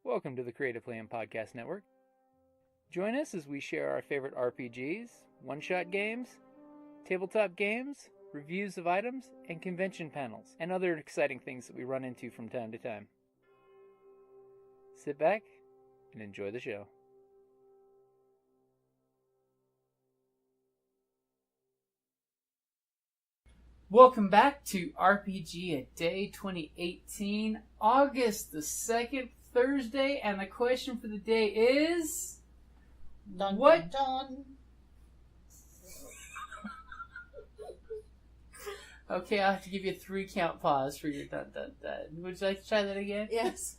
Welcome to the Creative Plan Podcast Network. Join us as we share our favorite RPGs, one-shot games, tabletop games, reviews of items, and convention panels, and other exciting things that we run into from time to time. Sit back and enjoy the show. Welcome back to RPGaDay 2018 August, the second Thursday, and the question for the day is... Dun, what? Dun, dun. Okay, I'll have to give you a 3-count pause for your dun dun dun. Would you like to try that again? Yes.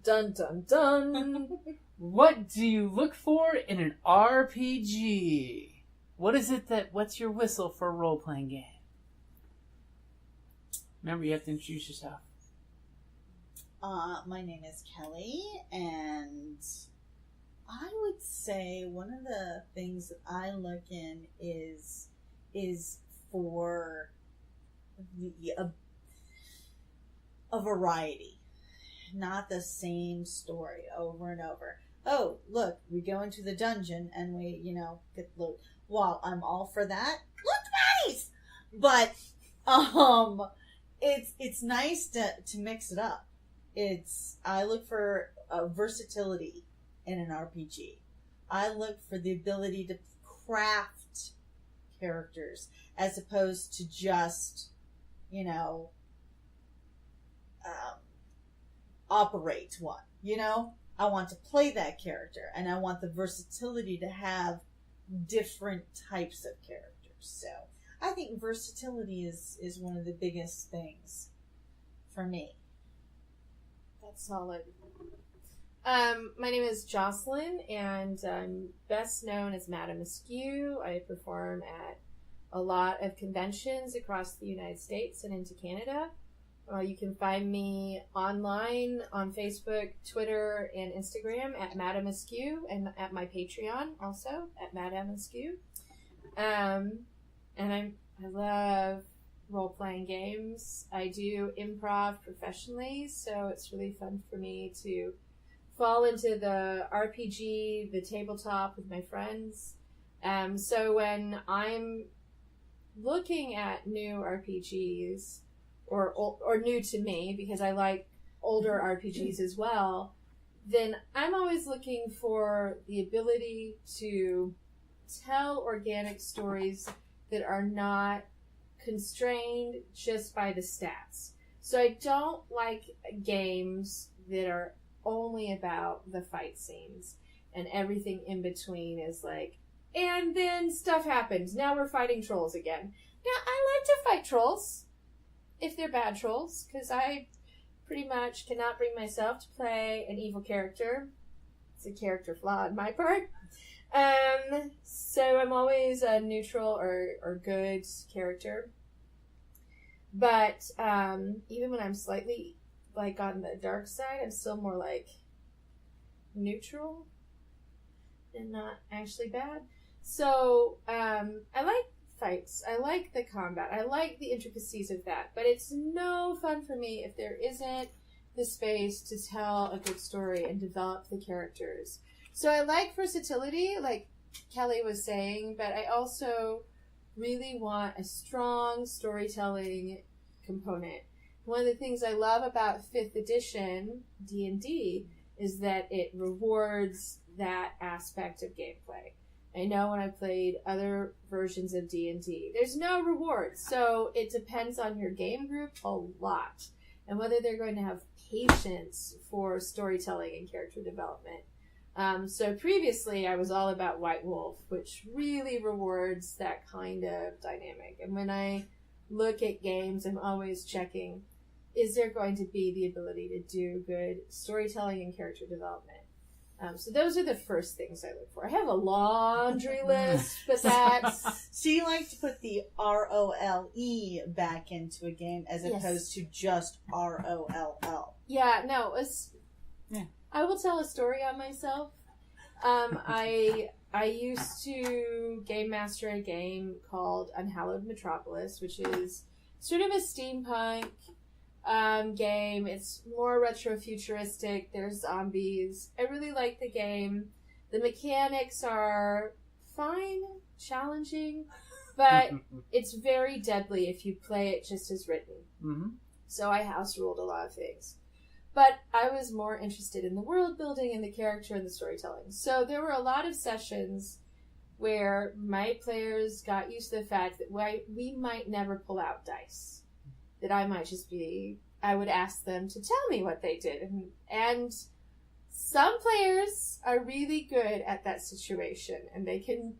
Dun dun dun. What do you look for in an RPG? What's your whistle for a role-playing game? Remember, you have to introduce yourself. My name is Kellie, and I would say one of the things that I look in is for a variety, not the same story over and over. Oh, look, we go into the dungeon and we, get loot. Well, I'm all for that. Loot bodies! But, it's nice to mix it up. I look for versatility in an RPG. I look for the ability to craft characters as opposed to just, operate one. I want to play that character, and I want the versatility to have different types of characters. So I think versatility is one of the biggest things for me. That's solid. My name is Jocelynne, and I'm best known as Madame Askew. I perform at a lot of conventions across the United States and into Canada. You can find me online on Facebook, Twitter, and Instagram at Madame Askew, and at my Patreon also at Madame Askew. And I love role-playing games. I do improv professionally, so it's really fun for me to fall into the RPG, the tabletop with my friends. So when I'm looking at new RPGs, or new to me, because I like older RPGs as well, then I'm always looking for the ability to tell organic stories that are not constrained just by the stats. So I don't like games that are only about the fight scenes and everything in between is like, and then stuff happens. Now we're fighting trolls again. Now, I like to fight trolls, if they're bad trolls, because I pretty much cannot bring myself to play an evil character. It's a character flaw on my part. So I'm always a neutral or good character. But even when I'm slightly like on the dark side, I'm still more like neutral and not actually bad. So I like fights. I like the combat. I like the intricacies of that. But it's no fun for me if there isn't the space to tell a good story and develop the characters. So I like versatility, like Kellie was saying, but I also really want a strong storytelling component. One of the things I love about 5th edition D&D is that it rewards that aspect of gameplay. I know when I played other versions of D&D, there's no reward, so it depends on your game group a lot, and whether they're going to have patience for storytelling and character development. So previously, I was all about White Wolf, which really rewards that kind of dynamic. And when I look at games, I'm always checking, is there going to be the ability to do good storytelling and character development? So those are the first things I look for. I have a laundry list, but that's... So you like to put the ROLE back into a game as opposed to just ROLL. Yeah, no, Yeah. I will tell a story on myself. I used to game master a game called Unhallowed Metropolis, which is sort of a steampunk game. It's more retro-futuristic. There's zombies. I really like the game. The mechanics are fine, challenging, but it's very deadly if you play it just as written. Mm-hmm. So I house ruled a lot of things. But I was more interested in the world building and the character and the storytelling. So there were a lot of sessions where my players got used to the fact that we might never pull out dice. That I would ask them to tell me what they did. And some players are really good at that situation, and they can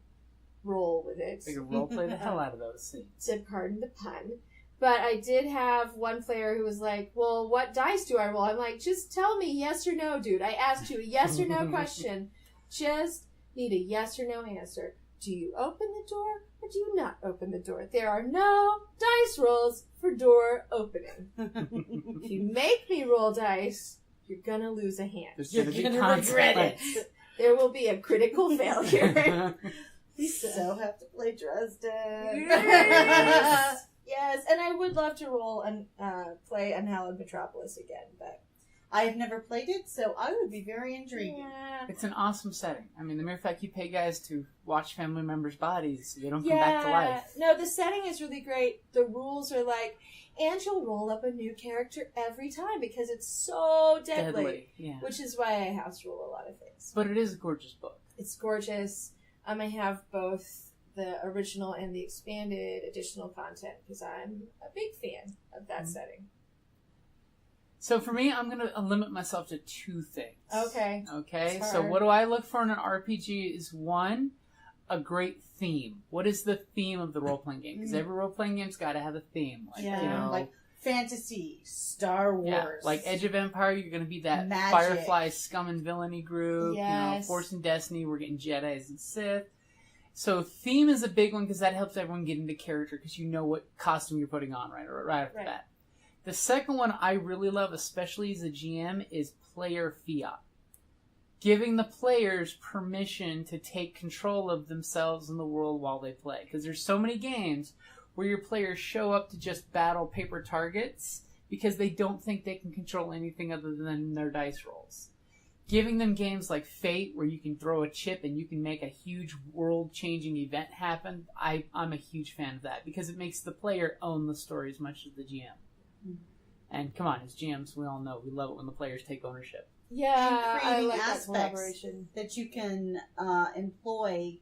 roll with it. They can role play the hell out of those scenes. To pardon the pun. But I did have one player who was like, well, what dice do I roll? I'm like, just tell me yes or no, dude. I asked you a yes or no question. Just need a yes or no answer. Do you open the door or do you not open the door? There are no dice rolls for door opening. If you make me roll dice, you're going to lose a hand. You're going to regret it. There will be a critical failure. We so have to play Dresden. Yes. Yes, and I would love to roll and play Unhallowed Metropolis again, but I have never played it, so I would be very intrigued. yeah. It's an awesome setting. I mean, the mere fact you pay guys to watch family members' bodies so they don't come back to life. No, the setting is really great. The rules are like, and you'll roll up a new character every time because it's so deadly. Yeah. Which is why I house rule a lot of things. But it is a gorgeous book. It's gorgeous. I have both the original and the expanded additional content because I'm a big fan of that setting. So for me, I'm going to limit myself to two things. Okay. So what do I look for in an RPG is, one, a great theme. What is the theme of the role-playing game? Because every role-playing game's got to have a theme. Like, Yeah, you know, like fantasy, Star Wars. yeah, like Edge of Empire, you're going to be that Magic. Firefly scum and villainy group. Yes. You know, Force and Destiny, we're getting Jedis and Sith. So theme is a big one because that helps everyone get into character because you know what costume you're putting on right off the bat. The second one I really love, especially as a GM, is player fiat. Giving the players permission to take control of themselves and the world while they play. Because there's so many games where your players show up to just battle paper targets because they don't think they can control anything other than their dice rolls. Giving them games like Fate, where you can throw a chip and you can make a huge world-changing event happen, I'm a huge fan of that because it makes the player own the story as much as the GM. Mm-hmm. And come on, as GMs, we all know we love it when the players take ownership. Yeah, and creating I like aspects that you can employ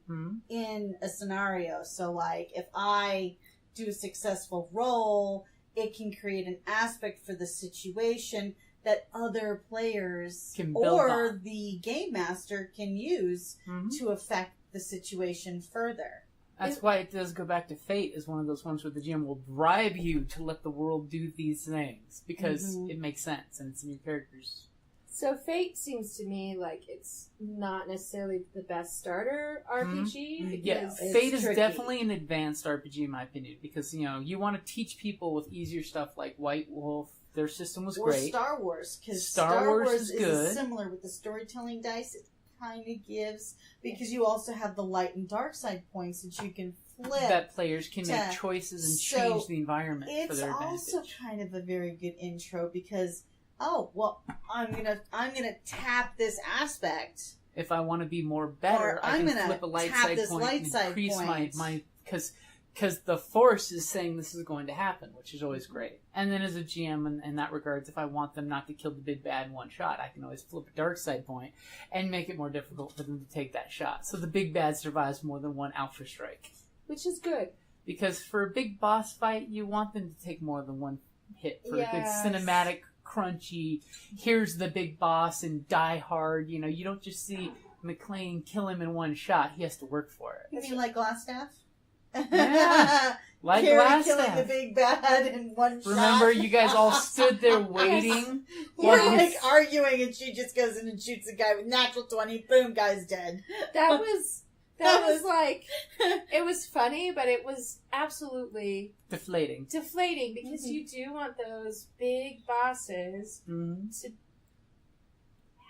in a scenario. So, like, if I do a successful roll, it can create an aspect for the situation that other players can build or on. The game master can use to affect the situation further. That's why it does go back to Fate as one of those ones where the GM will bribe you to let the world do these things because it makes sense and it's in your characters. So Fate seems to me like it's not necessarily the best starter RPG. Yeah, Fate is definitely an advanced RPG in my opinion because, you know, you want to teach people with easier stuff like White Wolf. Their system was great. Or Star Wars, because Star Wars is good. Similar with the storytelling dice. It kind of gives, because you also have the light and dark side points that you can flip. That players can make choices and change the environment for their advantage. It's also kind of a very good intro because, I'm gonna tap this aspect. If I want to be more better, I can flip a light side point and increase my because the Force is saying this is going to happen, which is always great. And then as a GM, in that regards, if I want them not to kill the big bad in one shot, I can always flip a dark side point and make it more difficult for them to take that shot. So the big bad survives more than one alpha strike. Which is good. Because for a big boss fight, you want them to take more than one hit for a good cinematic, crunchy, here's the big boss and die hard. You know, you don't just see McClane kill him in one shot. He has to work for it. You mean like Glassstaff? Yeah, like Carrie killing the big bad in one shot. Remember, you guys all stood there waiting. We're like arguing, and she just goes in and shoots a guy with natural 20. Boom, guy's dead. That was like, it was funny, but it was absolutely deflating because you do want those big bosses to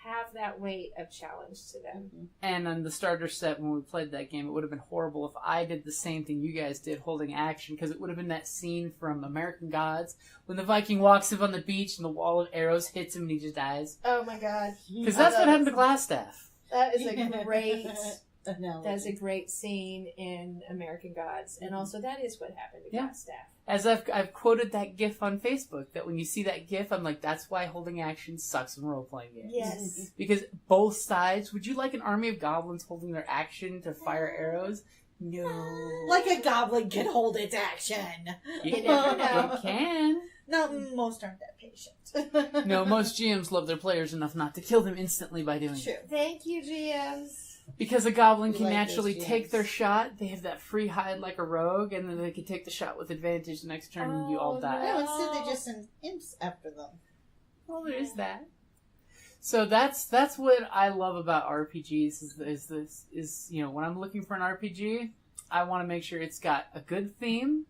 have that weight of challenge to them. And on the starter set, when we played that game, it would have been horrible if I did the same thing you guys did, holding action, because it would have been that scene from American Gods when the Viking walks up on the beach and the wall of arrows hits him and he just dies. Oh my god. Because that's what happened to Glassstaff. That is a great... No. That's a great scene in American Gods. And also that is what happened to Glassstaff. As I've quoted that GIF on Facebook, that when you see that GIF, I'm like, that's why holding action sucks in role-playing games. Yes. Because both sides, would you like an army of goblins holding their action to fire arrows? No. Like a goblin can hold its action. You never know. It can. No, most aren't that patient. No, most GMs love their players enough not to kill them instantly by doing True. it. Thank you, GMs. Because a goblin can like naturally those take GMs. their shot, they have that free hide like a rogue, and then they can take the shot with advantage the next turn and you all die. No, instead they just send imps after them. Well, there is that. So that's what I love about RPGs is you know, when I'm looking for an RPG, I want to make sure it's got a good theme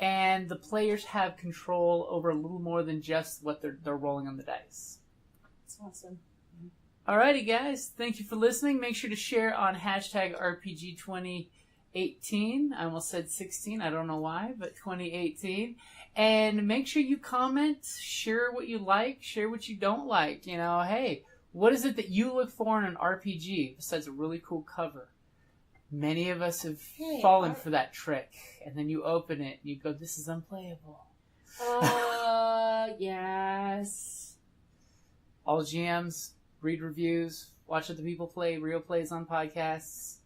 and the players have control over a little more than just what they're rolling on the dice. That's awesome. Alrighty, guys. Thank you for listening. Make sure to share on hashtag RPG2018. I almost said 16. I don't know why, but 2018. And make sure you comment, share what you like, share what you don't like. You know, hey, what is it that you look for in an RPG besides a really cool cover? Many of us have fallen for that trick. And then you open it and you go, this is unplayable. Yes. All GMs... read reviews, watch other people play, real plays on podcasts.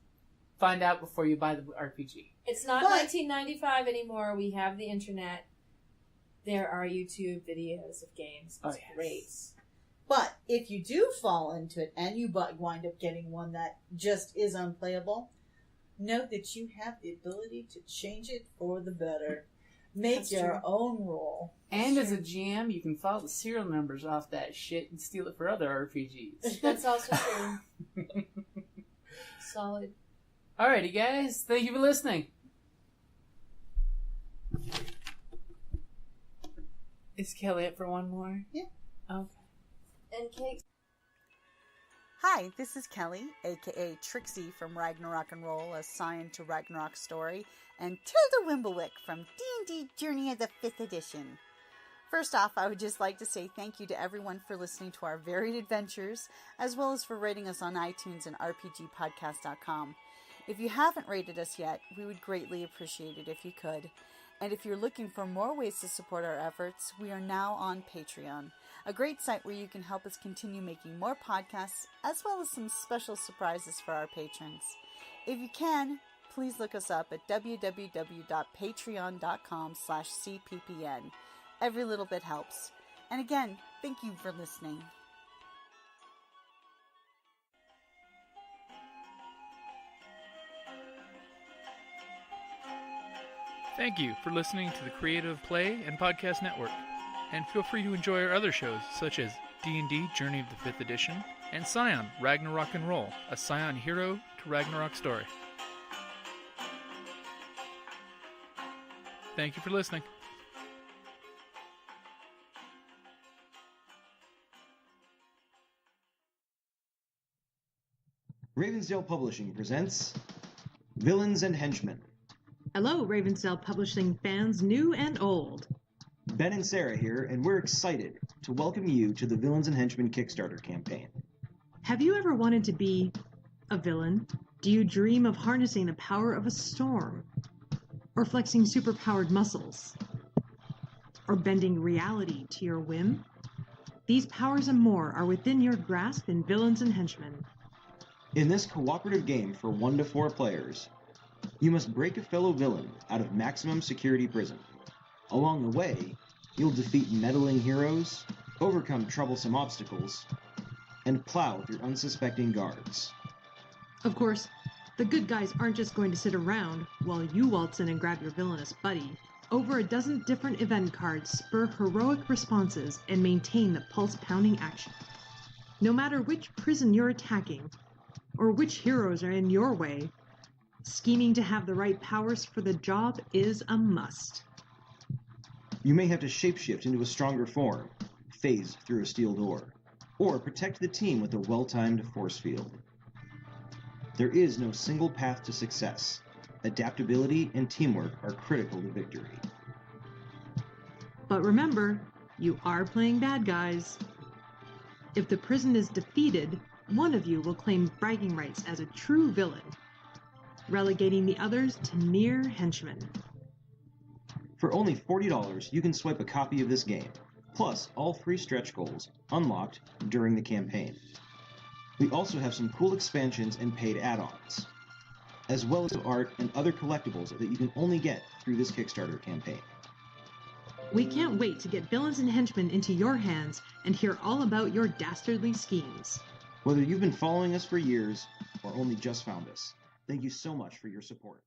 Find out before you buy the RPG. It's not 1995 anymore. We have the internet. There are YouTube videos of games. It's great. But if you do fall into it and you wind up getting one that just is unplayable, note that you have the ability to change it for the better. Make That's your true. own rule. And as a GM, you can follow the serial numbers off that shit and steal it for other RPGs. That's also true. Solid. Alrighty, guys. Thank you for listening. Is Kelly up for one more? Yeah. Okay. And Kate. Hi, this is Kelly, aka Trixie from Ragnarok and Roll, a Scion to Ragnarok story, and Tilda Wimblewick from D&D Journey of the 5th Edition. First off, I would just like to say thank you to everyone for listening to our varied adventures, as well as for rating us on iTunes and RPGpodcast.com. If you haven't rated us yet, we would greatly appreciate it if you could. And if you're looking for more ways to support our efforts, we are now on Patreon, a great site where you can help us continue making more podcasts, as well as some special surprises for our patrons. If you can, please look us up at www.patreon.com/cppn. Every little bit helps. And again, thank you for listening. Thank you for listening to the Creative Play and Podcast Network. And feel free to enjoy our other shows, such as D&D Journey of the 5th Edition and Scion Ragnarok and Roll, a Scion hero to Ragnarok story. Thank you for listening. Ravensdale Publishing presents Villains and Henchmen. Hello, Ravensdale Publishing fans, new and old. Ben and Sarah here, and we're excited to welcome you to the Villains and Henchmen Kickstarter campaign. Have you ever wanted to be a villain? Do you dream of harnessing the power of a storm? Or flexing superpowered muscles? Or bending reality to your whim? These powers and more are within your grasp in Villains and Henchmen. In this cooperative game for 1 to 4 players, you must break a fellow villain out of maximum security prison. Along the way, you'll defeat meddling heroes, overcome troublesome obstacles, and plow through unsuspecting guards. Of course, the good guys aren't just going to sit around while you waltz in and grab your villainous buddy. Over a dozen different event cards spur heroic responses and maintain the pulse-pounding action. No matter which prison you're attacking, or which heroes are in your way, scheming to have the right powers for the job is a must. You may have to shapeshift into a stronger form, phase through a steel door, or protect the team with a well-timed force field. There is no single path to success. Adaptability and teamwork are critical to victory. But remember, you are playing bad guys. If the prison is defeated, one of you will claim bragging rights as a true villain, relegating the others to mere henchmen. For only $40, you can swipe a copy of this game, plus all 3 stretch goals, unlocked during the campaign. We also have some cool expansions and paid add-ons, as well as art and other collectibles that you can only get through this Kickstarter campaign. We can't wait to get villains and henchmen into your hands and hear all about your dastardly schemes. Whether you've been following us for years or only just found us, thank you so much for your support.